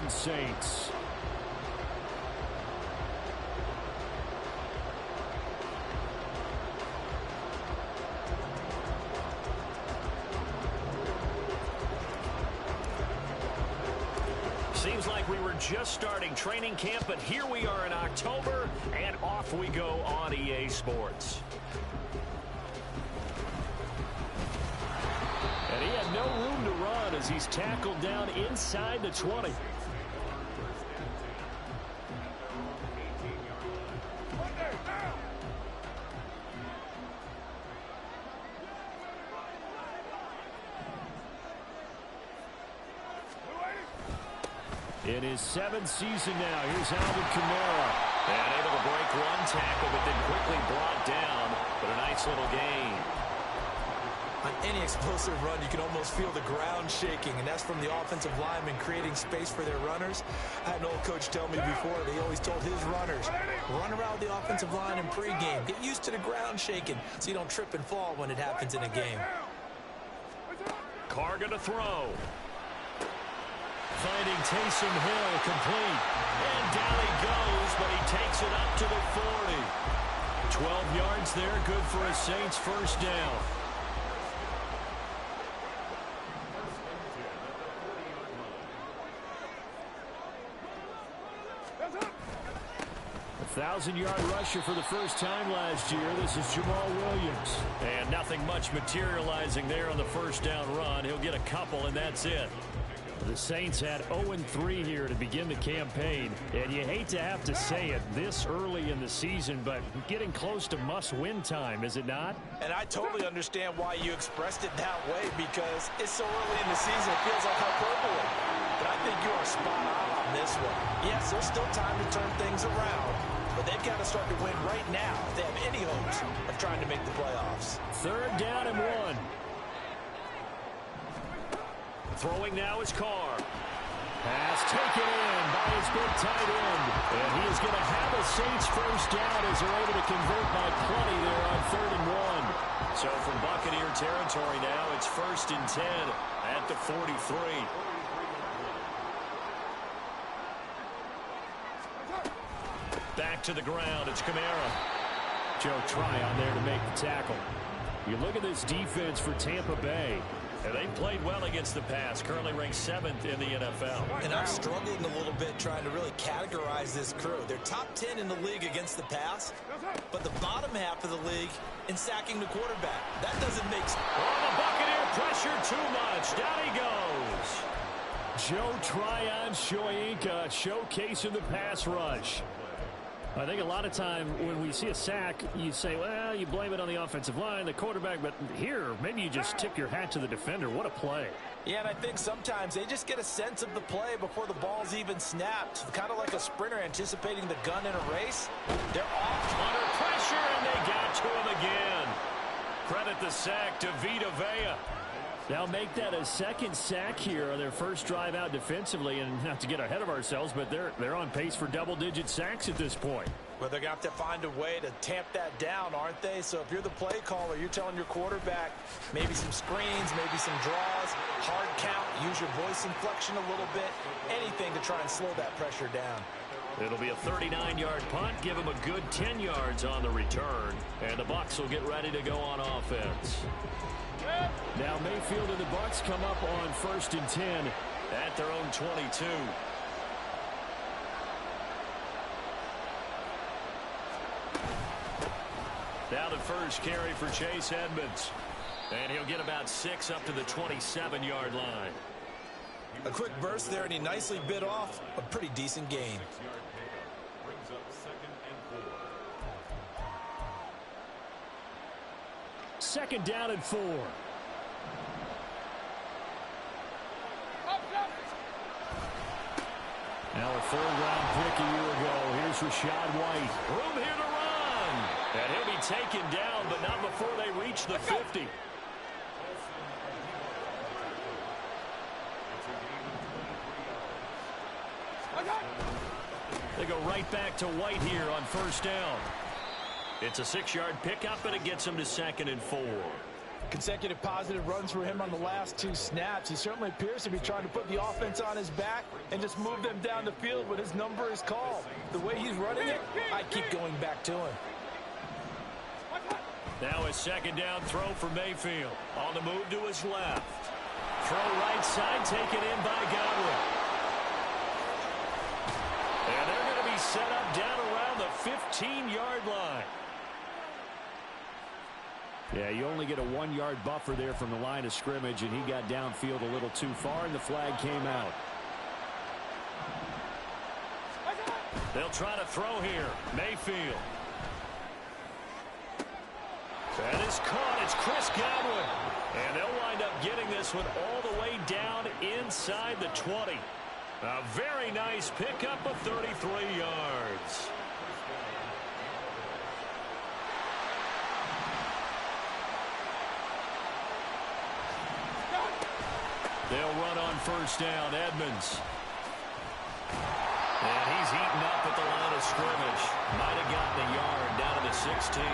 Orleans Saints. Seems like we were just starting training camp, but here we are in October, and off we go on EA Sports. And he had no room to run as he's tackled down inside the 20. In his 7th season now, here's Alvin Kamara. And able to break one tackle, but then quickly brought down. But a nice little gain. On any explosive run, you can almost feel the ground shaking, and that's from the offensive linemen creating space for their runners. I had an old coach tell me before, that he always told his runners, run around the offensive line in pregame. Get used to the ground shaking so you don't trip and fall when it happens in a game. Carr going to throw. Finding Taysom Hill complete. And down he goes, but he takes it up to the 40. 12 yards there, good for a Saints first down. A 1,000-yard rusher for the first time last year. This is Jamal Williams. And nothing much materializing there on the first down run. He'll get a couple, and that's it. The Saints had 0-3 here to begin the campaign, and you hate to have to say it this early in the season, but getting close to must-win time, is it not? And I totally understand why you expressed it that way, because it's so early in the season, it feels like hyperbole. But I think you are spot on this one. Yes, there's still time to turn things around, but they've got to start to win right now if they have any hopes of trying to make the playoffs. 3rd down and 1. Throwing now is Carr. Pass taken in by his big tight end. And he is going to have a Saints first down as they're able to convert by plenty there on 3rd and 1. So from Buccaneer territory now, it's 1st and 10 at the 43. Back to the ground, it's Kamara. Joe Tryon there to make the tackle. You look at this defense for Tampa Bay. And they've played well against the pass, currently ranked 7th in the NFL. And I'm struggling a little bit trying to really categorize this crew. They're top 10 in the league against the pass, but the bottom half of the league in sacking the quarterback. That doesn't make sense. Oh, the Buccaneer pressure too much. Down he goes. Joe Tryon Shoyinka showcasing the pass rush. I think a lot of time when we see a sack, you say, well, you blame it on the offensive line, the quarterback, but here, maybe you just tip your hat to the defender. What a play. Yeah, and I think sometimes they just get a sense of the play before the ball's even snapped. Kind of like a sprinter anticipating the gun in a race. They're off under pressure, and they got to him again. Credit the sack to Vita Vea. They'll make that a 2nd sack here on their first drive out defensively, and not to get ahead of ourselves, but they're on pace for double-digit sacks at this point. Well, they're going to have to find a way to tamp that down, aren't they? So if you're the play caller, you're telling your quarterback maybe some screens, maybe some draws, hard count, use your voice inflection a little bit, anything to try and slow that pressure down. It'll be a 39-yard punt, give them a good 10 yards on the return, and the Bucs will get ready to go on offense. Now Mayfield and the Bucs come up on 1st and 10 at their own 22. Now the first carry for Chase Edmonds. And he'll get about 6 up to the 27-yard line. A quick burst there, and he nicely bit off a pretty decent gain. Second down and 4. Now a 3rd-round pick a year ago. Here's Rachaad White. Room here to run. And he'll be taken down, but not before they reach the 50. They go right back to White here on 1st down. It's a 6-yard pickup, and it gets him to 2nd and 4. Consecutive positive runs for him on the last 2 snaps. He certainly appears to be trying to put the offense on his back and just move them down the field when his number is called. The way he's running it, I keep going back to him. Now a second down throw for Mayfield. On the move to his left. Throw right side, taken in by Godwin. And they're going to be set up down around the 15-yard line. Yeah, you only get a 1-yard buffer there from the line of scrimmage, and he got downfield a little too far, and the flag came out. They'll try to throw here. Mayfield. That is caught. It's Chris Godwin. And they'll wind up getting this one all the way down inside the 20. A very nice pickup of 33 yards. They'll run on first down. Edmonds. And he's eaten up at the line of scrimmage. Might have gotten a yard down to the 16.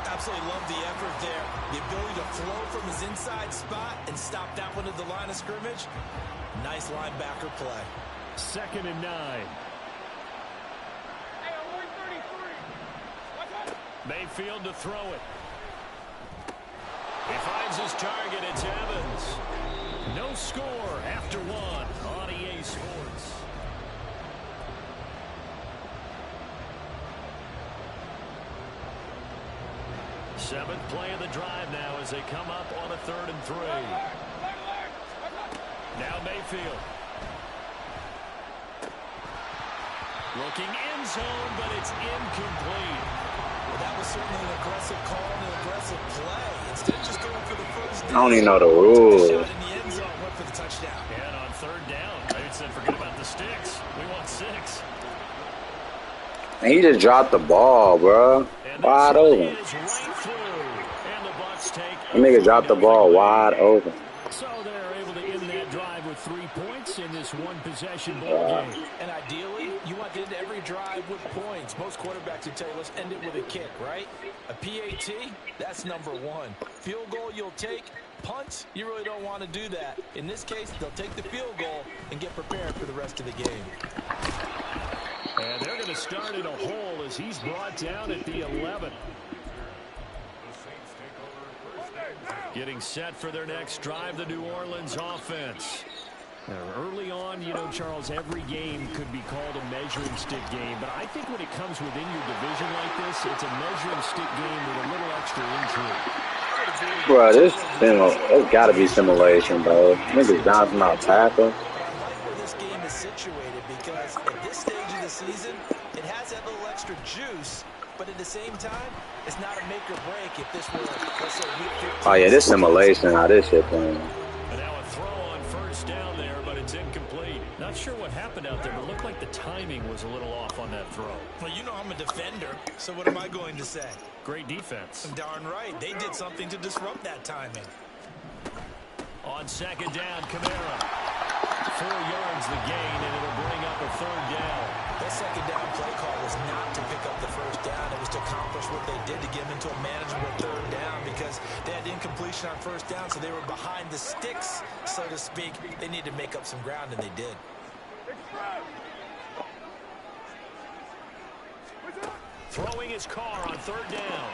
Absolutely love the effort there. The ability to flow from his inside spot and stop that one at the line of scrimmage. Nice linebacker play. 2nd and 9. Mayfield to throw it. He finds his target. It's Evans. No score after 1 on EA Sports. Seventh play of the drive now as they come up on a 3rd and 3. Now Mayfield. Looking end zone, but it's incomplete. Well, that was certainly an aggressive call and an aggressive play. Instead of just going for the first down, I don't even know the rules. shot in the end zone, went for the touchdown. And on 3rd down, they said forget about the sticks. We want 6. And he just dropped the ball, bro. Wide open. That nigga dropped the ball wide open. So they're able to end that drive with 3 points in this one-possession ball game. And ideally, you want to end every drive with points. Most quarterbacks would tell you, let's end it with a kick, right? A PAT, that's number 1. Field goal you'll take. Punts, you really don't want to do that. In this case, they'll take the field goal and get prepared for the rest of the game. And they're going to start in a hole as he's brought down at the 11. Getting set for their next drive, the New Orleans offense. Early on, you know, Charles, every game could be called a measuring stick game. But I think when it comes within your division like this, it's a measuring stick game with a little extra intrigue. Bro, there's got to be simulation, bro. Niggas bouncing out tackle. I like where this game is situated because at this stage of the season, it has that little extra juice. But at the same time, it's not a make or break if this were, let's say, week 15. Oh, yeah, this simulation, how this shit playing. And now a throw on first down there, but it's incomplete. Not sure what happened out there, but it looked like the timing was a little off on that throw. Well, you know I'm a defender, so what am I going to say? Great defense. Darn right. They did something to disrupt that timing. On 2nd down, Kamara. 4 yards the gain, and it'll bring up a 3rd down. That 2nd down play call was not to pick up the first down. It was to accomplish what they did to get them into a manageable 3rd down because they had incompletion on first down, so they were behind the sticks, so to speak. They needed to make up some ground, and they did. Throwing his car on 3rd down.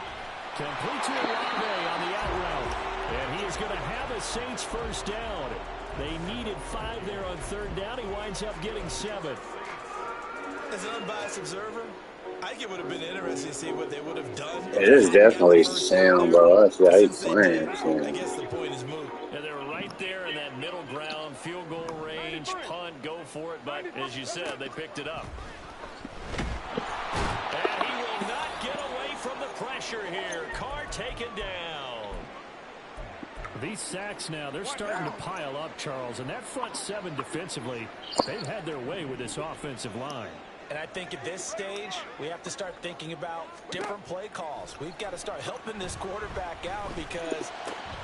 Complete to Olave on the out route. And he is going to have a Saints first down. They needed 5 there on 3rd down. He winds up getting 7. As an unbiased observer, I think it would have been interesting to see what they would have done. It is definitely Sam, bro. That's why he's playing. I guess the point is moot. Yeah, they were right there in that middle ground, field goal range, punt, go for it. But as you said, they picked it up. And he will not get away from the pressure here. Carr taken down. These sacks now, they're starting to pile up, Charles. And that front 7 defensively, they've had their way with this offensive line. And I think at this stage, we have to start thinking about different play calls. We've got to start helping this quarterback out because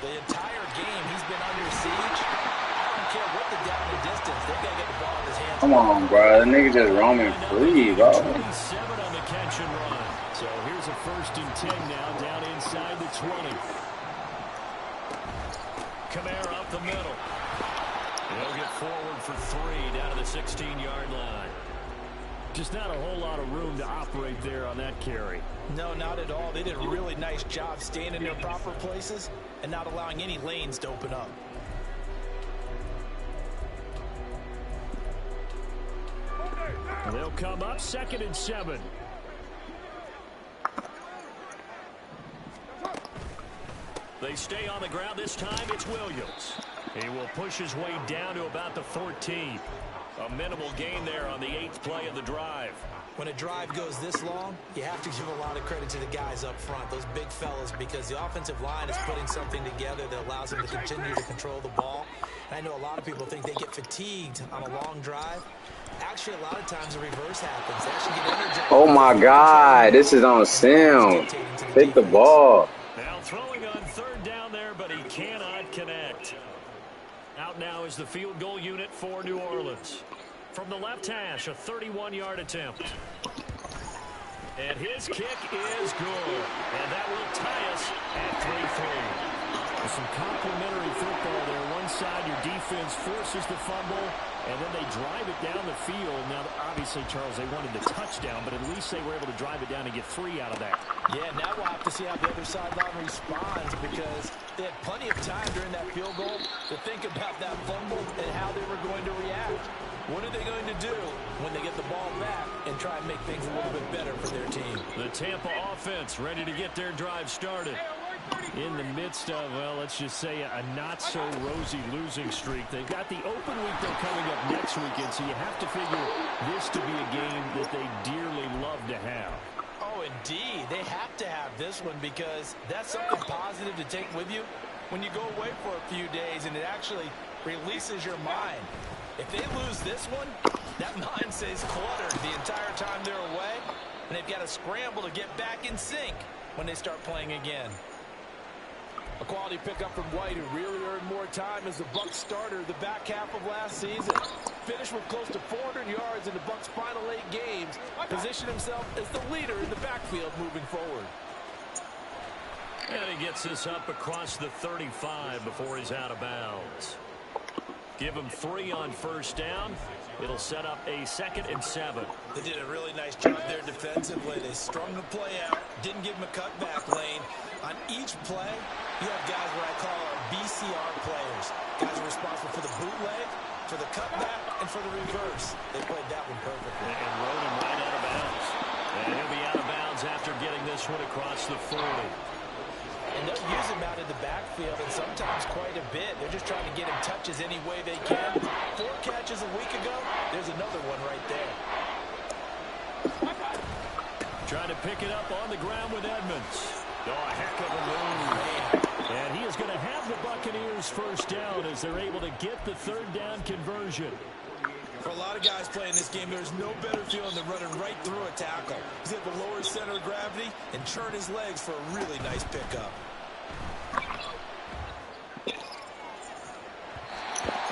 the entire game he's been under siege. I don't care what the down and distance. They've got to get the ball in his hands. Come on, bro. The nigga just roaming free, bro. 27 on the catch and run. So here's a 1st and 10 now down inside the 20. Kamara up the middle. He'll get forward for 3 down to the 16-yard line. Just not a whole lot of room to operate there on that carry. No, not at all. They did a really nice job staying in their proper places and not allowing any lanes to open up. They'll come up 2nd and 7. They stay on the ground. This time it's Williams. He will push his way down to about the 14. A minimal gain there on the 8th play of the drive. When a drive goes this long, you have to give a lot of credit to the guys up front, those big fellas, because the offensive line is putting something together that allows them to continue to control the ball. And I know a lot of people think they get fatigued on a long drive. Actually, a lot of times the reverse happens. They actually get energized. Oh my God, this is on Sim. Take the ball. Now throwing on 3rd down there, but he cannot connect. Out now is the field goal unit for New Orleans. From the left hash, a 31-yard attempt. And his kick is good. And that will tie us at 3-3. Some complimentary football there. One side, your defense forces the fumble, and then they drive it down the field. Now, obviously, Charles, they wanted the touchdown, but at least they were able to drive it down and get 3 out of that. Yeah, now we'll have to see how the other sideline responds, because they had plenty of time during that field goal to think about that fumble and how they were going to react. What are they going to do when they get the ball back and try and make things a little bit better for their team? The Tampa offense ready to get their drive started. In the midst of, well, let's just say a not-so-rosy losing streak. They've got the open week, though, coming up next weekend, so you have to figure this to be a game that they dearly love to have. Oh, indeed. They have to have this one, because that's something positive to take with you when you go away for a few days, and it actually releases your mind. If they lose this one, that mind stays cluttered the entire time they're away, and they've got to scramble to get back in sync when they start playing again. A quality pickup from White, who really earned more time as the Bucs starter the back half of last season. Finished with close to 400 yards in the Bucs' final 8 games. Positioned himself as the leader in the backfield moving forward. And he gets this up across the 35 before he's out of bounds. Give him 3 on 1st down. It'll set up a 2nd and 7. They did a really nice job there defensively. They strung the play out, didn't give him a cutback lane. On each play, you have guys what I call our BCR players. Guys are responsible for the bootleg, for the cutback, and for the reverse. They played that one perfectly. And rode him right out of bounds. And he'll be out of bounds after getting this one across the 40. And they'll use him out in the backfield, and sometimes quite a bit. They're just trying to get him touches any way they can. 4 catches a week ago. There's another one right there. Trying to pick it up on the ground with Edmonds. Oh, a heck of a move. And he is going to have the Buccaneers 1st down as they're able to get the 3rd down conversion. For a lot of guys playing this game, there's no better feeling than running right through a tackle. He's able to lower his center of gravity and churn his legs for a really nice pickup.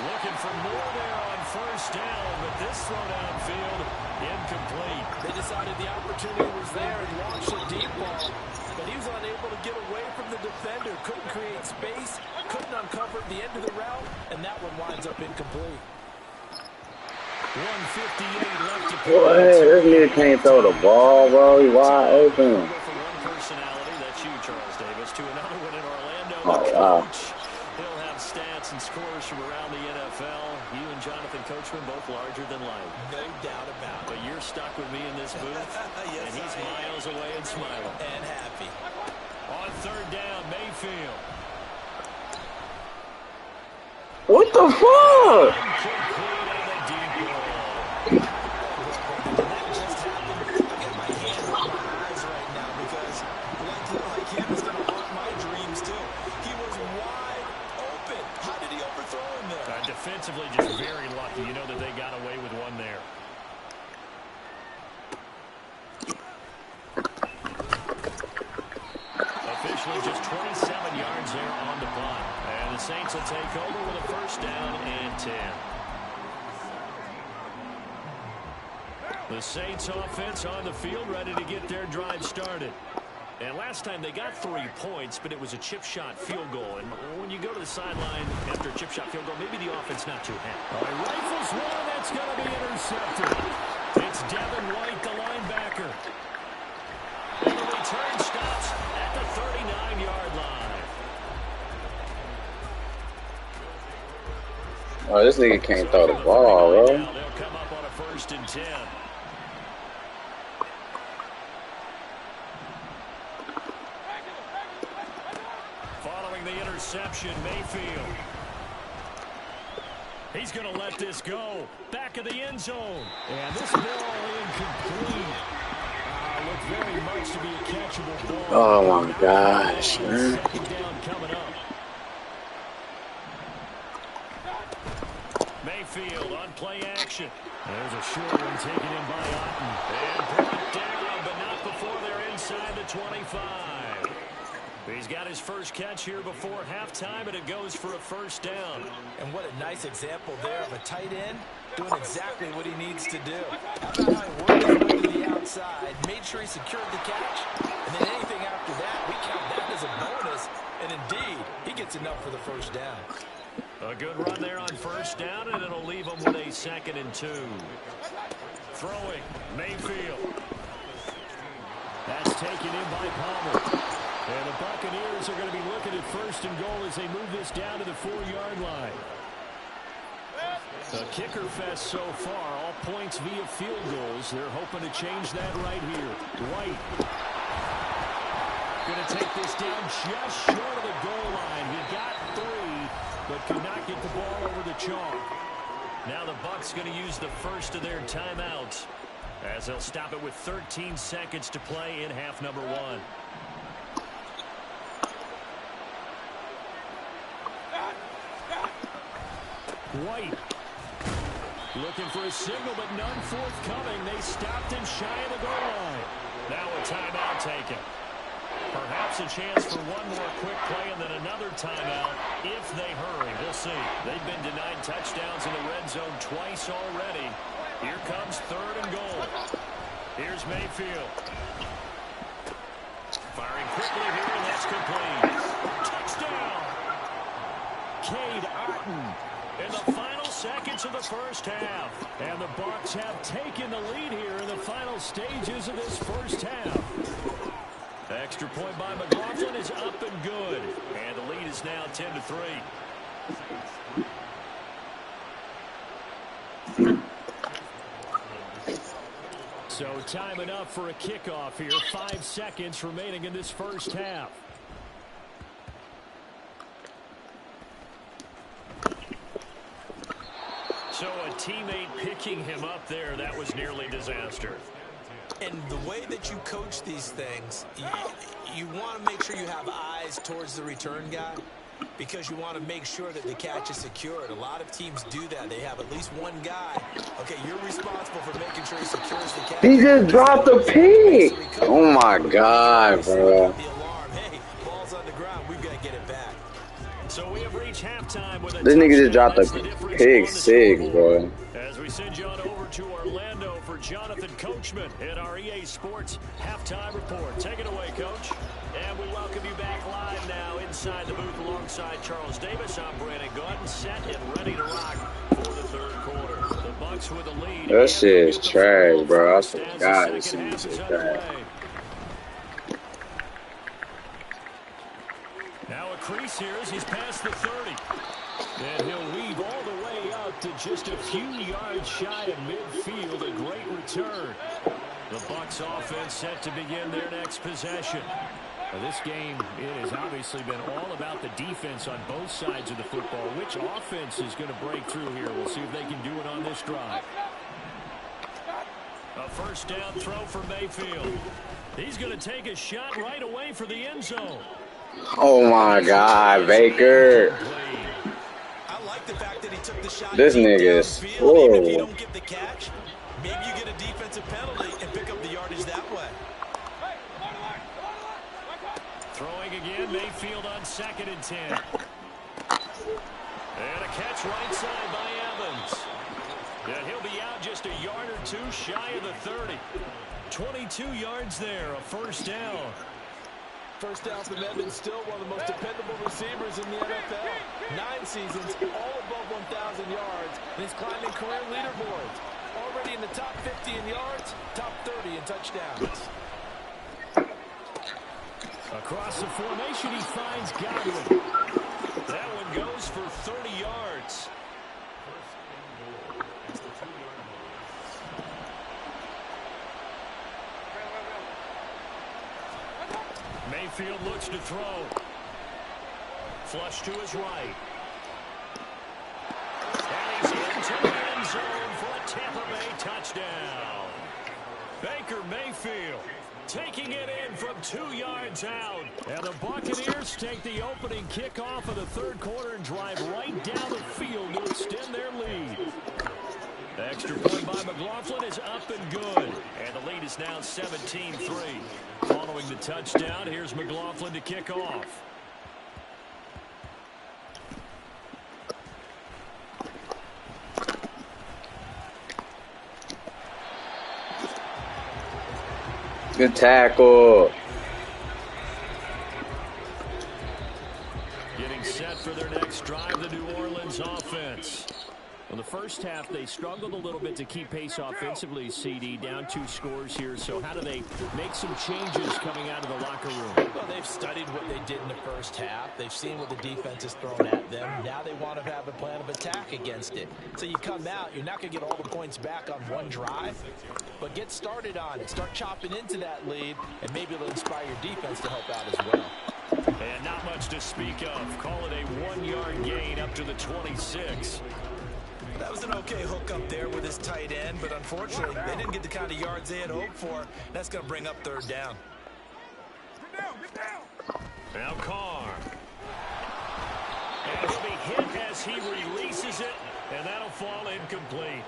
Looking for more there on 1st down, but this throw downfield, incomplete. They decided the opportunity was there and launched a deep ball, but he was unable to get away from the defender. Couldn't create space, couldn't uncover the end of the route, and that one winds up incomplete. 1:58 left to Boy, this nigga can't throw the ball, bro. He wide open. From one personality, that's you, Charles Davis, to another one in Orlando. Oh, wow. He'll have stats and scores from around the NFL. You and Jonathan Coachman both larger than life. No doubt about it. But you're stuck with me in this booth, Yes, and he's I am. miles away and smiling. And happy. On 3rd down, Mayfield. What the fuck? Incomplete on the deep ball. That just happened. I've got my hand on my eyes right now because like him is going to haunt my dreams too. He was wide open. How did he overthrow him there? Defensively, just very lucky. You know that they got away with one there. Officially just 27 yards there on the punt. And the Saints will take over with a 1st down and 10. The Saints offense on the field ready to get their drive started. And last time they got 3 points, but it was a chip shot field goal. And when you go to the sideline after a chip shot field goal, maybe the offense not too happy. Rifles one, that's going to be intercepted. It's Devin White, the linebacker. And the return stops at the 39-yard line. Oh, this nigga can't throw the ball, bro. They'll come up on a 1st and 10. Following the interception, Mayfield. He's going to let this go. Back of the end zone. And this ball incomplete. Looked very much to be a catchable ball. Oh, my gosh, man. Second down coming up. Mayfield on play action. There's a short one taken in by Otten. And brought down, but not before they're inside the 25. He's got his first catch here before halftime, and it goes for a 1st down. And what a nice example there of a tight end doing exactly what he needs to do. How about how he worked his way to the outside, made sure he secured the catch, and then anything after that, we count that as a bonus. And indeed, he gets enough for the 1st down. A good run there on 1st down, and it'll leave him with a 2nd and 2. Throwing, Mayfield. That's taken in by Palmer. And the Buccaneers are going to be looking at 1st and goal as they move this down to the 4-yard line. A kicker fest so far, all points via field goals. They're hoping to change that right here. White. Going to take this down just short of the goal line. He got 3, but could not get the ball over the chalk. Now the Bucs going to use the first of their timeouts as they'll stop it with 13 seconds to play in half number 1. White looking for a signal, but none forthcoming. They stopped him shy of the goal line. Now a timeout taken. Perhaps a chance for one more quick play and then another timeout if they hurry. We'll see. They've been denied touchdowns in the red zone twice already. Here comes 3rd and goal. Here's Mayfield. Firing quickly here, and that's complete. Touchdown! Cade Otten in the final seconds of the 1st half. And the Bucs have taken the lead here in the final stages of this 1st half. Extra point by McLaughlin is up and good. And the lead is now 10-3. So time enough for a kickoff here. 5 seconds remaining in this 1st half. So a teammate picking him up there, that was nearly disaster. And the way that you coach these things, you want to make sure you have eyes towards the return guy because you want to make sure that the catch is secured. A lot of teams do that. They have at least one guy. Okay, you're responsible for making sure he secures the catch. He just dropped the pick. Oh, my God, bro. The alarm. Hey, ball's on the ground. We've got to get it back. So we have reached halftime with a This nigga just dropped a pick 6, bro. As we send you on over to Orlando for Jonathan Coachman at our EA Sports Halftime Report. Take it away, Coach. And we welcome you back live now inside the booth alongside Charles Davis. I'm Brandon Gordon, set and ready to rock for the 3rd quarter. The Bucs with the lead. That shit is trash, bro. I forgot this shit is trash. Now a crease here as he's past the 30. And he'll weave all the way out to just a few yards shy of midfield. A great return. The Bucs offense set to begin their next possession. Now this game, it has obviously been all about the defense on both sides of the football. Which offense is going to break through here? We'll see if they can do it on this drive. A 1st down throw for Mayfield. He's going to take a shot right away for the end zone. Oh, my God, Baker. I like the fact that he took the shot. This nigga is even if you don't get the catch, maybe you get a defensive penalty and pick up the yardage that way. Throwing again, Mayfield on 2nd and 10. And a catch right side by Evans. And he'll be out just a yard or 2 shy of the 30. 22 yards there, a 1st down. First down from Edmonds, still one of the most dependable receivers in the NFL. 9 seasons, all above 1,000 yards, and he's climbing career leaderboards. Already in the top 50 in yards, top 30 in touchdowns. Across the formation, he finds Godwin. That one goes for 30 yards. Mayfield looks to throw. Flush to his right. And he's into the end zone for a Tampa Bay touchdown. Baker Mayfield taking it in from 2 yards out. And the Buccaneers take the opening kickoff of the third quarter and drive right down the field to extend their lead. The extra point by McLaughlin is up and good. And the lead is now 17-3. Following the touchdown, here's McLaughlin to kick off. Good tackle. Getting set for their next drive, the New Orleans offense. In the first half, they struggled a little bit to keep pace offensively, CD, down 2 scores here. So how do they make some changes coming out of the locker room? Well, they've studied what they did in the first half. They've seen what the defense has thrown at them. Now they want to have a plan of attack against it. So you come out, you're not going to get all the points back on one drive, but get started on it. Start chopping into that lead, and maybe it'll inspire your defense to help out as well. And not much to speak of. Call it a 1-yard gain up to the 26. That was an okay hook up there with his tight end, but unfortunately, they didn't get the kind of yards they had hoped for. That's going to bring up third down. Get down. Now Carr. And he'll be hit as he releases it, and that'll fall incomplete.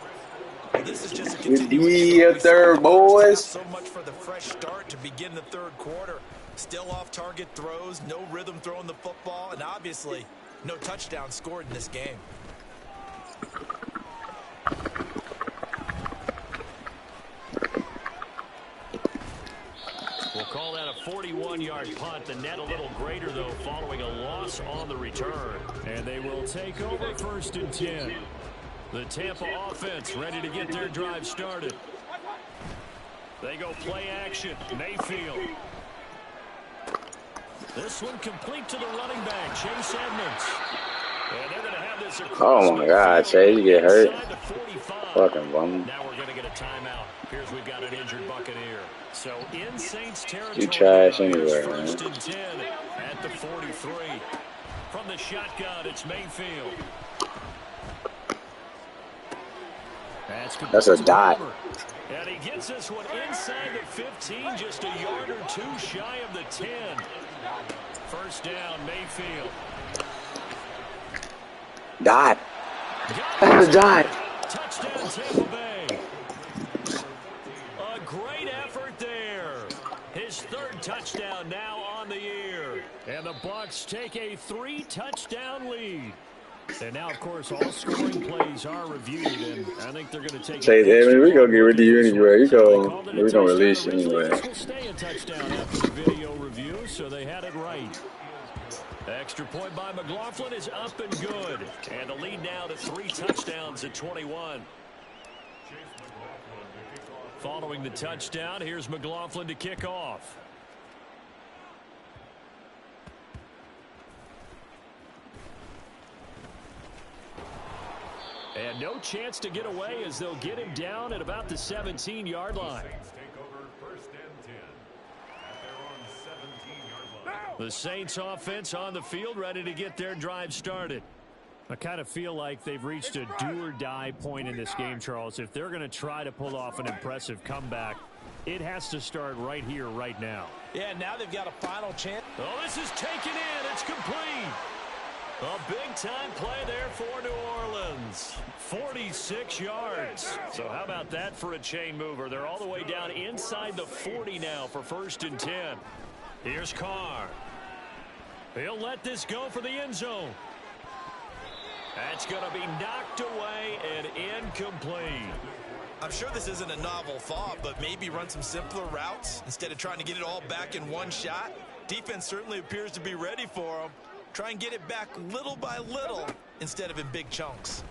Well, this is just a continuation of third, boys. So much for the fresh start to begin the third quarter. Still off-target throws, no rhythm throwing the football, and obviously no touchdown scored in this game. We'll call that a 41-yard punt. The net a little greater, though, following a loss on the return. And they will take over 1st and 10. The Tampa offense ready to get their drive started. They go play action. Mayfield. This one complete to the running back, Chase Edmonds. And they're going to have this across. Oh my God, Chase, you get hurt. Fucking bum. Now we're going to get a timeout. Here's we've got an injured Buccaneer. So in Saints territory. You trash anywhere, First man. and 10 at the 43. From the shotgun, it's Mayfield. That's a dot. And he gets this one inside the 15, just a yard or 2 shy of the 10. First down, Mayfield. Dot. That's a dot. Touchdown, Tampa Bay. A great effort there. His 3rd touchdown now on the year. And the Bucs take a 3-touchdown lead. And now, of course, all scoring plays are reviewed, and I think they're going to take. Say, David, we gonna get rid of you anyway. We're gonna release you anyway. Will stay a touchdown after the video review, so they had it right. Extra point by McLaughlin is up and good, and the lead now to 3 touchdowns at 21. Following the touchdown, here's McLaughlin to kick off. And no chance to get away as they'll get him down at about the 17-yard line. The Saints offense on the field ready to get their drive started. I kind of feel like they've reached a do-or-die point in this game, Charles. If they're going to try to pull off an impressive comeback, it has to start right here, right now. Yeah, now they've got a final chance. Oh, this is taken in. It's complete. A big-time play there for New Orleans. 46 yards. So how about that for a chain mover? They're all the way down inside the 40 now for 1st and 10. Here's Carr. He'll let this go for the end zone. That's going to be knocked away and incomplete. I'm sure this isn't a novel thought, but maybe run some simpler routes instead of trying to get it all back in one shot. Defense certainly appears to be ready for him. Try and get it back little by little instead of in big chunks.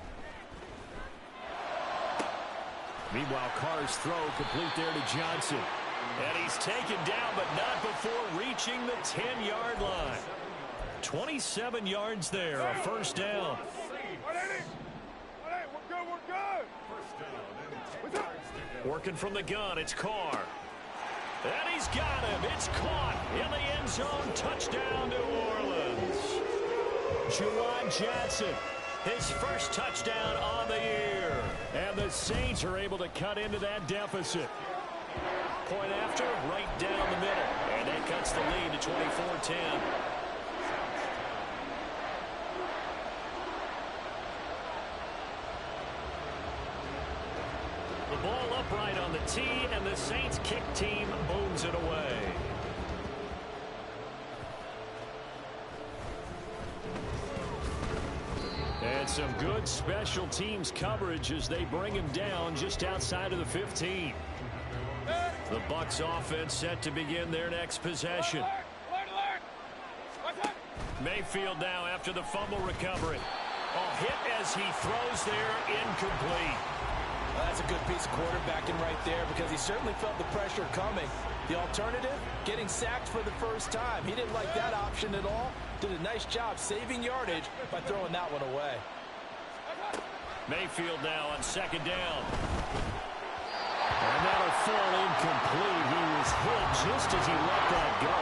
Meanwhile, Carr's throw complete there to Johnson. And he's taken down, but not before reaching the 10-yard line. 27 yards there, a first down. Working from the gun, it's Carr. And he's got him. It's caught in the end zone. Touchdown, New Orleans. Juwan Johnson, his first touchdown on the year. And the Saints are able to cut into that deficit. Point after, right down the middle. And that cuts the lead to 24-10. The ball upright on the tee, and the Saints kick team booms it away. And some good special teams coverage as they bring him down just outside of the 15. The Bucs offense set to begin their next possession. Mayfield now after the fumble recovery. A hit as he throws there, incomplete. Well, that's a good piece of quarterbacking right there because he certainly felt the pressure coming. The alternative, getting sacked for the first time. He didn't like that option at all. Did a nice job saving yardage by throwing that one away. Mayfield now on second down. And that'll fall incomplete. He was hit just as he let that go.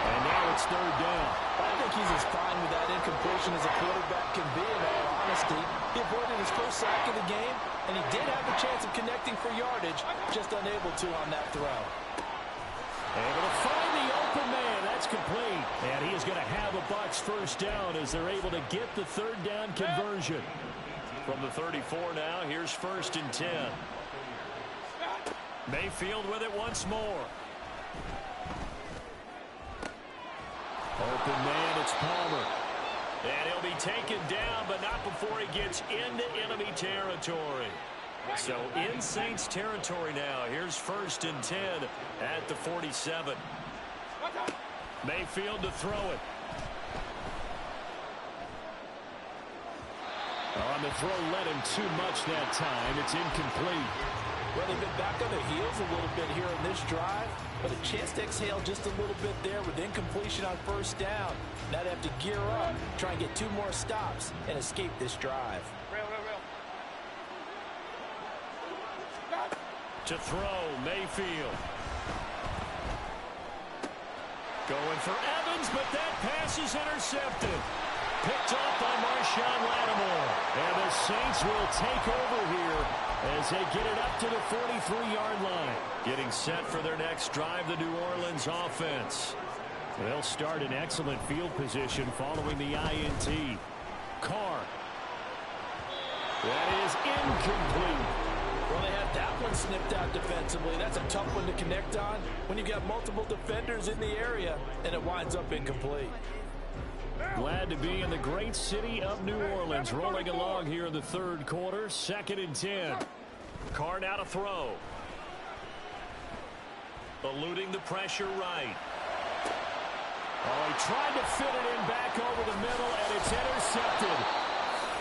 And now it's third down. I think he's as fine with that incompletion as a quarterback can be, in all honesty. He avoided his first sack of the game, and he did have a chance of connecting for yardage, just unable to on that throw. Able to find the open man. That's complete. And he is going to have a Bucs first down as they're able to get the third down conversion. From the 34 now, here's first and 10. Mayfield with it once more. Open man, it's Palmer. And he'll be taken down, but not before he gets into enemy territory. So in Saints territory now. Here's first and 10 at the 47. Mayfield to throw it. On the throw, led him too much that time. It's incomplete. Well, they've been back on their heels a little bit here in this drive, but a chance to exhale just a little bit there with incompletion on first down. Now they have to gear up, try and get 2 more stops, and escape this drive. To throw, Mayfield. Going for Evans, but that pass is intercepted. Picked off by Marshawn Lattimore. And the Saints will take over here as they get it up to the 43-yard line. Getting set for their next drive, the New Orleans offense. They'll start in excellent field position following the INT. Carr. That is incomplete. Well, they had that one snipped out defensively. That's a tough one to connect on when you got multiple defenders in the area, and it winds up incomplete. Glad to be in the great city of New Orleans, rolling along here in the third quarter. Second and 10. Carr now to throw. Eluding the pressure right. Oh, he tried to fit it in back over the middle, and it's intercepted.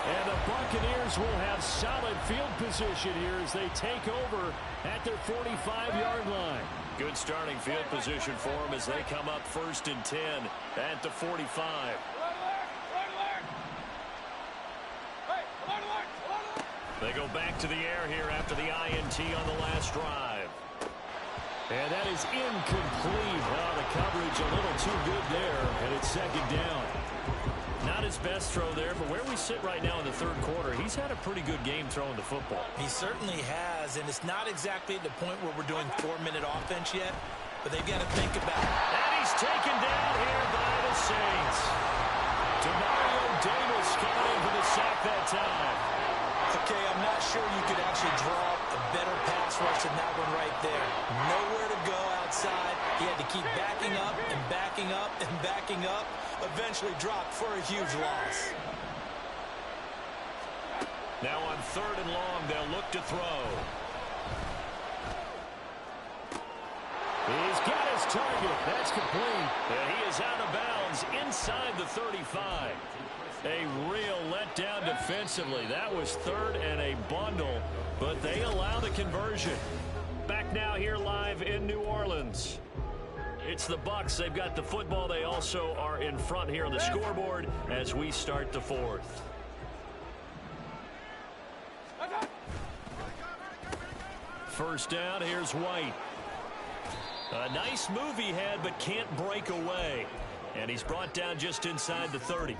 And the Buccaneers will have solid field position here as they take over at their 45-yard line. Good starting field position for them as they come up first and 10 at the 45. They go back to the air here after the INT on the last drive. And that is incomplete. Well, the coverage a little too good there, and it's second down. Not his best throw there, but where we sit right now in the third quarter, he's had a pretty good game throwing the football. He certainly has, and it's not exactly at the point where we're doing 4-minute offense yet, but they've got to think about it. And he's taken down here by the Saints. Demario Davis coming in for the sack that time. Okay, I'm not sure you could actually draw a better pass rush than that one right there. Nowhere to go outside. He had to keep backing up and backing up and backing up. Eventually dropped for a huge loss. Now on third and long, they'll look to throw. He's got his target. That's complete. And he is out of bounds inside the 35. A real letdown defensively. That was third and a bundle, but they allow the conversion. Back now here live in New Orleans. It's the Bucs. They've got the football. They also are in front here on the scoreboard as we start the fourth. First down, here's White. A nice move he had, but can't break away. And he's brought down just inside the 30.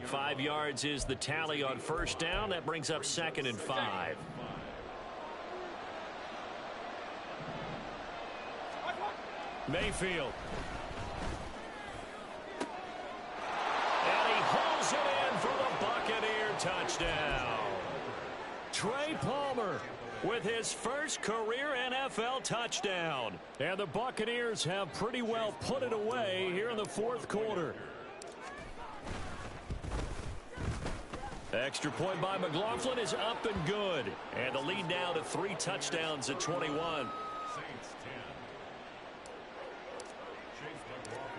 5 yards is the tally on first down. That brings up 2nd and 5. Mayfield. And he holds it in for the Buccaneer touchdown. Trey Palmer with his first career NFL touchdown. And the Buccaneers have pretty well put it away here in the fourth quarter. Extra point by McLaughlin is up and good. And the lead now to 3 touchdowns at 21.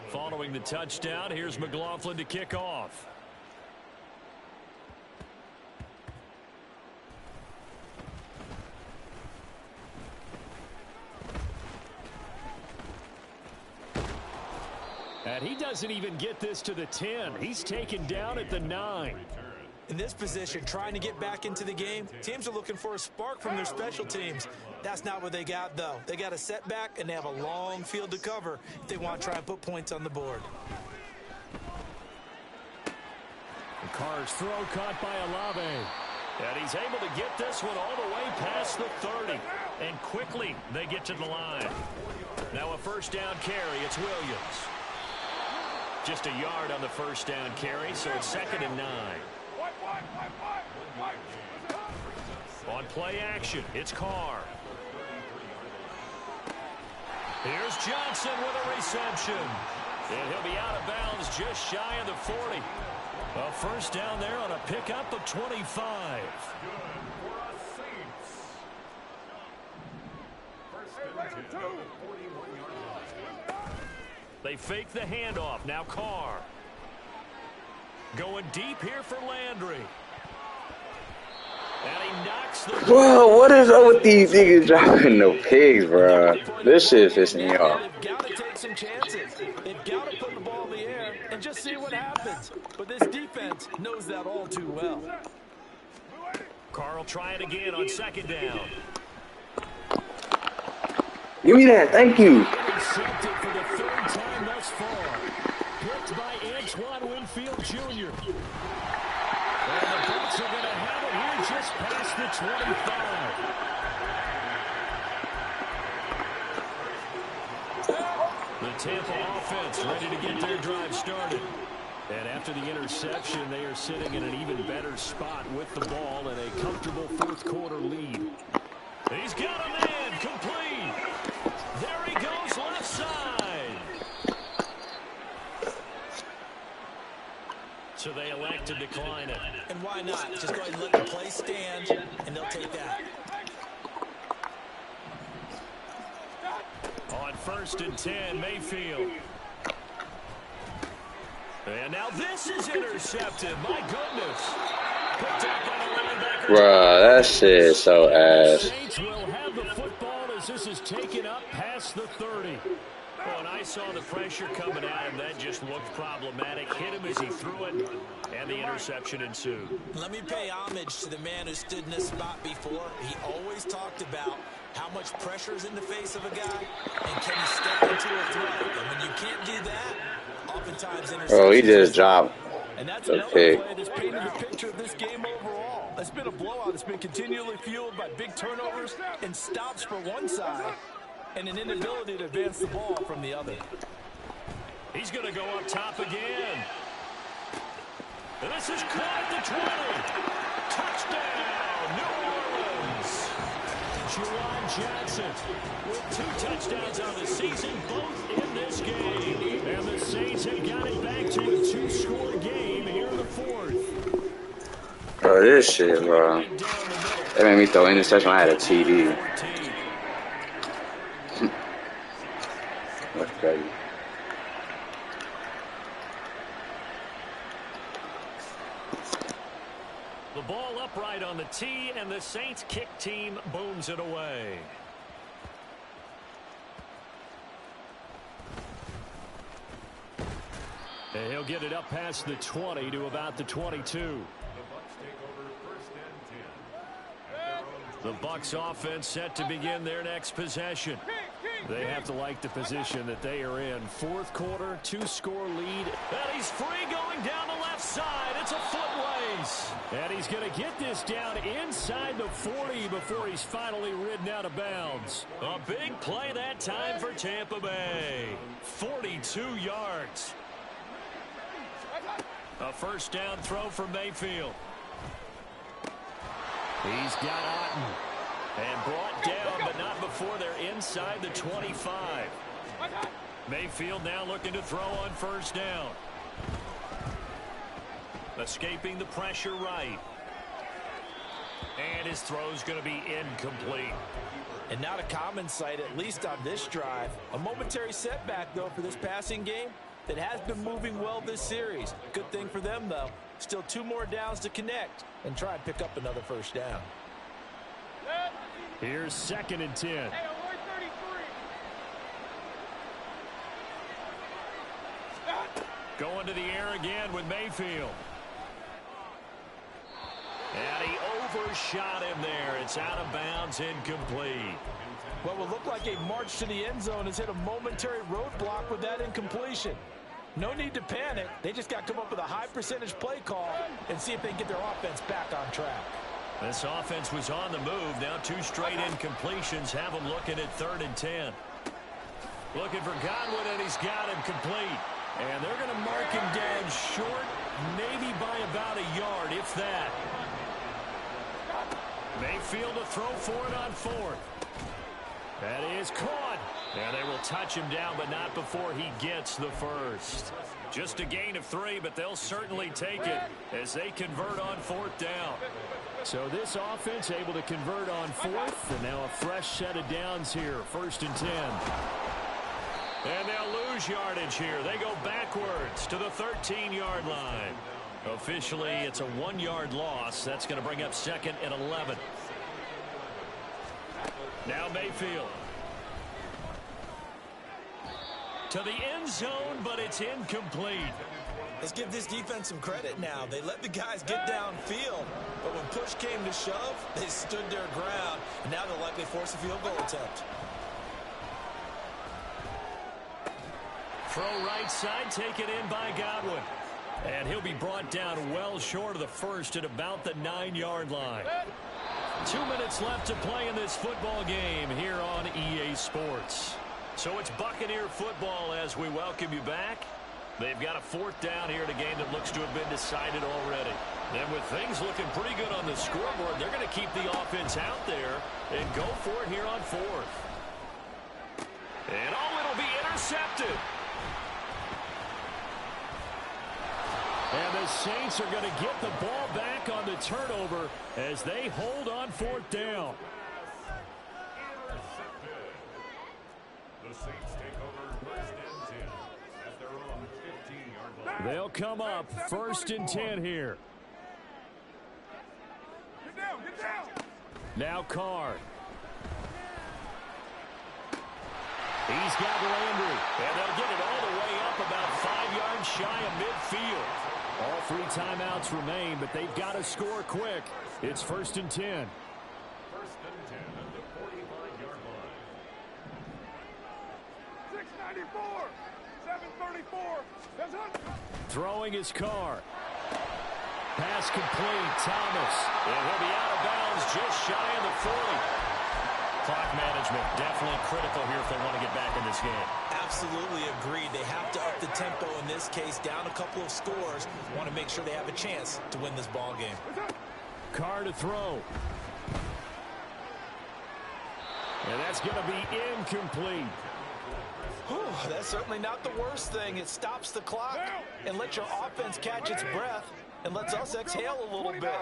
Following the touchdown, here's McLaughlin to kick off. And he doesn't even get this to the 10. He's taken down at the 9. In this position, trying to get back into the game, teams are looking for a spark from their special teams. That's not what they got, though. They got a setback, and they have a long field to cover if they want to try and put points on the board. The Carr's throw caught by Olave. And he's able to get this one all the way past the 30. And quickly, they get to the line. Now a first down carry. It's Williams. Just a yard on the first down carry, so it's 2nd and 9. On play action, it's Carr. Here's Johnson with a reception. And he'll be out of bounds just shy of the 40. A first down there on a pickup of 25. They fake the handoff. Now Carr. Going deep here for Landry. And he knocks the... Bro, what is up with these niggas dropping no pigs, bro? This shit pissing me off. They've got to take some chances. They've got to put the ball in the air and just see what happens. But this defense knows that all too well. Carr will try it again on 2nd down. Give me that. Thank you. Intercepted for the 3rd time thus far. Picked by Antoine Winfield Jr. And the Bucs are going to have it here just past the 25. The Tampa offense ready to get their drive started. And after the interception, they are sitting in an even better spot with the ball and a comfortable fourth quarter lead. He's got a man complete. There he goes left side. So they elect to decline it. And why not? Just go ahead and let the play stand, and they'll take that. On 1st and 10, Mayfield. And now this is intercepted. My goodness. Picked up by the linebacker. Bruh, that shit is so ass. Saints will have the football as this is taken up past the 30. Oh, and I saw the pressure coming at him. That just looked problematic. Hit him as he threw it, and the interception ensued. Let me pay homage to the man who stood in this spot before. He always talked about how much pressure is in the face of a guy, and can he step into a threat. And when you can't do that, oftentimes interception. Oh, he just dropped. And that's the another pick. play that's painted the picture of this game overall. It's been a blowout. It's been continually fueled by big turnovers and stops for one side and an inability to advance the ball from the other. He's going to go up top again. And this is caught at the 20. Touchdown, New Orleans. Juwan Johnson with 2 touchdowns on the season, both in this game. And the Saints have got it back to a 2-score game here in the fourth. Bro, this shit, bro. That made me throw interception. I had a TD. That's crazy. The ball upright on the tee, and the Saints kick team booms it away. And he'll get it up past the 20 to about the 22. The Bucs offense set to begin their next possession. They have to like the position that they are in. Fourth quarter, 2-score lead. And he's free going down the left side. It's a footways. And he's going to get this down inside the 40 before he's finally ridden out of bounds. A big play that time for Tampa Bay. 42 yards. A first down throw for Mayfield. He's got Otten. And brought down, but not before they're inside the 25. Mayfield now looking to throw on first down. Escaping the pressure right. And his throw's going to be incomplete. And not a common sight, at least on this drive. A momentary setback, though, for this passing game that has been moving well this series. Good thing for them, though. Still 2 more downs to connect and try and pick up another first down. Here's 2nd and 10. Going to the air again with Mayfield. And he overshot him there. It's out of bounds, incomplete. What will look like a march to the end zone has hit a momentary roadblock with that incompletion. No need to panic. They just got to come up with a high percentage play call and see if they can get their offense back on track. This offense was on the move. Now 2 straight incompletions have them looking at 3rd and 10. Looking for Godwin, and he's got him complete. And they're going to mark him down short, maybe by about a yard, if that. Mayfield to throw for it on 4th. That is caught. And they will touch him down, but not before he gets the first. Just a gain of 3, but they'll certainly take it as they convert on 4th down. So this offense able to convert on 4th, and now a fresh set of downs here, 1st and 10. And they'll lose yardage here. They go backwards to the 13-yard line. Officially, it's a 1-yard loss. That's going to bring up 2nd and 11. Now Mayfield. To the end zone, but it's incomplete. Let's give this defense some credit now. They let the guys get downfield, but when push came to shove, they stood their ground, and now they'll likely force a field goal attempt. Throw right side, taken in by Godwin. And he'll be brought down well short of the first at about the 9-yard line. 2 minutes left to play in this football game here on EA Sports. So it's Buccaneer football as we welcome you back. They've got a 4th down here in a game that looks to have been decided already. And with things looking pretty good on the scoreboard, they're going to keep the offense out there and go for it here on 4th. And it'll be intercepted. And the Saints are going to get the ball back on the turnover as they hold on 4th down. The Saints take over 1st and 10 at their own 15-yard line. They'll come up 1st and 10 here. Get down. Now Carr. He's got Landry. And they'll get it all the way up about 5 yards shy of midfield. All 3 timeouts remain, but they've got to score quick. It's 1st and 10. 1st and 10 at the 45-yard line. 694, 734. Throwing his Carr. Pass complete. Thomas. And he'll be out of bounds just shy of the 40. Clock management definitely critical here if they want to get back in this game. Absolutely agreed. They have to up the tempo in this case, down a couple of scores. Want to make sure they have a chance to win this ball game. Carr to throw. And that's going to be incomplete. Whew, that's certainly not the worst thing. It stops the clock and lets your offense catch its breath and lets us exhale a little bit.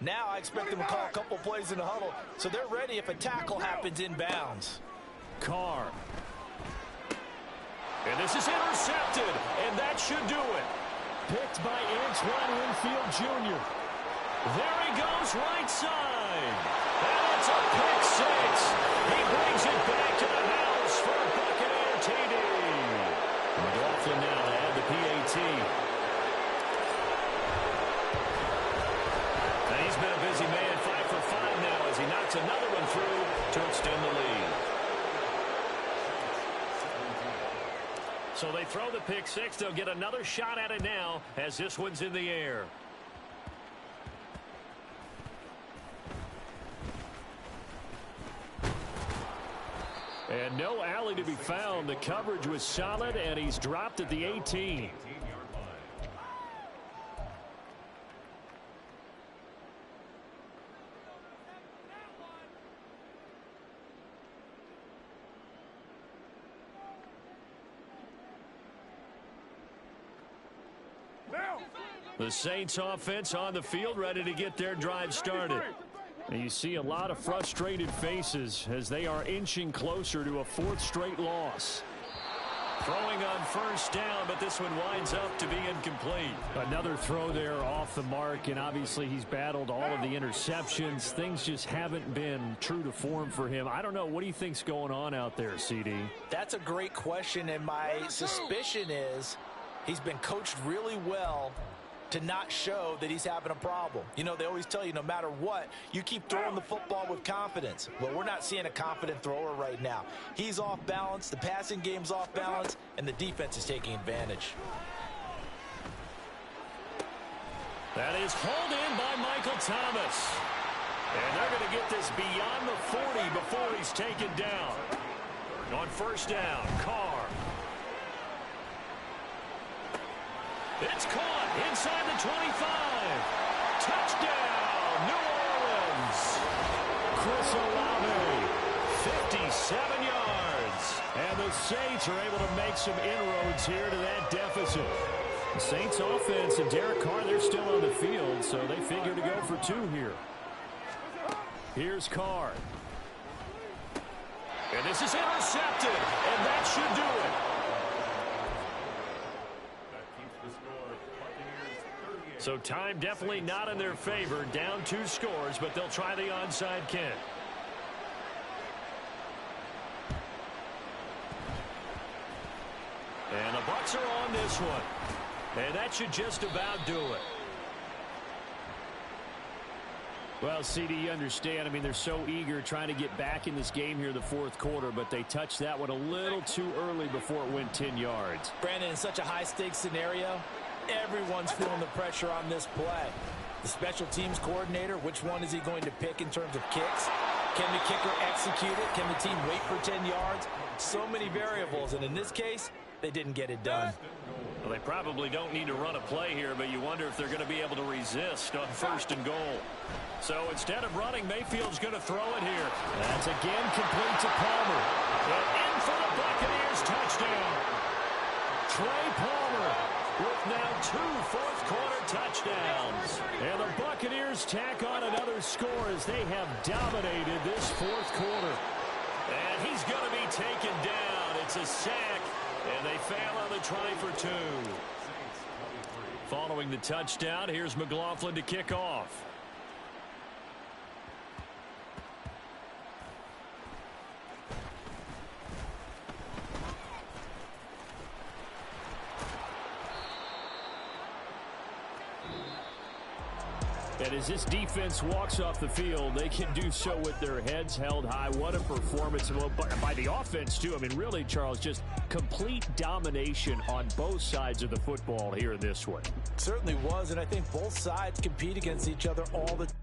Now I expect them to call a couple plays in the huddle, so they're ready if a tackle happens inbounds. Carr. And this is intercepted, and that should do it. Picked by Antoine Winfield Jr. There he goes, right side. And it's a pick six. He brings it back to the house for a Buccaneer TD. McLaughlin now to add the PAT. And he's been a busy man, 5 for 5 now as he knocks another one through to extend the lead. So they throw the pick six. They'll get another shot at it now as this one's in the air. And no alley to be found. The coverage was solid, and he's dropped at the 18. The Saints offense on the field, ready to get their drive started. And you see a lot of frustrated faces as they are inching closer to a 4th straight loss. Throwing on first down, but this one winds up to be incomplete. Another throw there off the mark, and obviously he's battled all of the interceptions. Things just haven't been true to form for him. I don't know. What do you think's going on out there, CD? That's a great question, and my suspicion is he's been coached really well to not show that he's having a problem. You know, they always tell you no matter what, you keep throwing the football with confidence. Well, we're not seeing a confident thrower right now. He's off balance, the passing game's off balance, and the defense is taking advantage. That is hauled in by Michael Thomas. And they're going to get this beyond the 40 before he's taken down. On first down, Carr. It's caught inside the 25. Touchdown, New Orleans. Chris Olave, 57 yards. And the Saints are able to make some inroads here to that deficit. The Saints offense and Derek Carr, they're still on the field, so they figure to go for 2 here. Here's Carr. And this is intercepted, and that should do it. So time definitely not in their favor. Down 2 scores, but they'll try the onside kick. And the Bucs are on this one. And that should just about do it. Well, CD, you understand. I mean, they're so eager trying to get back in this game here in the 4th quarter, but they touched that one a little too early before it went 10 yards. Brandon, in such a high-stakes scenario, everyone's feeling the pressure on this play. The special teams coordinator, which one is he going to pick in terms of kicks? Can the kicker execute it? Can the team wait for 10 yards? So many variables, and in this case, they didn't get it done. Well, they probably don't need to run a play here, but you wonder if they're going to be able to resist on 1st and goal. So instead of running, Mayfield's going to throw it here. That's again complete to Palmer. And in for the Buccaneers touchdown. Trey Palmer with now 2 fourth-quarter touchdowns. And the Buccaneers tack on another score as they have dominated this 4th quarter. And he's going to be taken down. It's a sack, and they fail on the try for 2. Following the touchdown, here's McLaughlin to kick off. And as this defense walks off the field, they can do so with their heads held high. What a performance by the offense, too. I mean, really, Charles, just complete domination on both sides of the football here in this one. Certainly was, and I think both sides compete against each other all the time.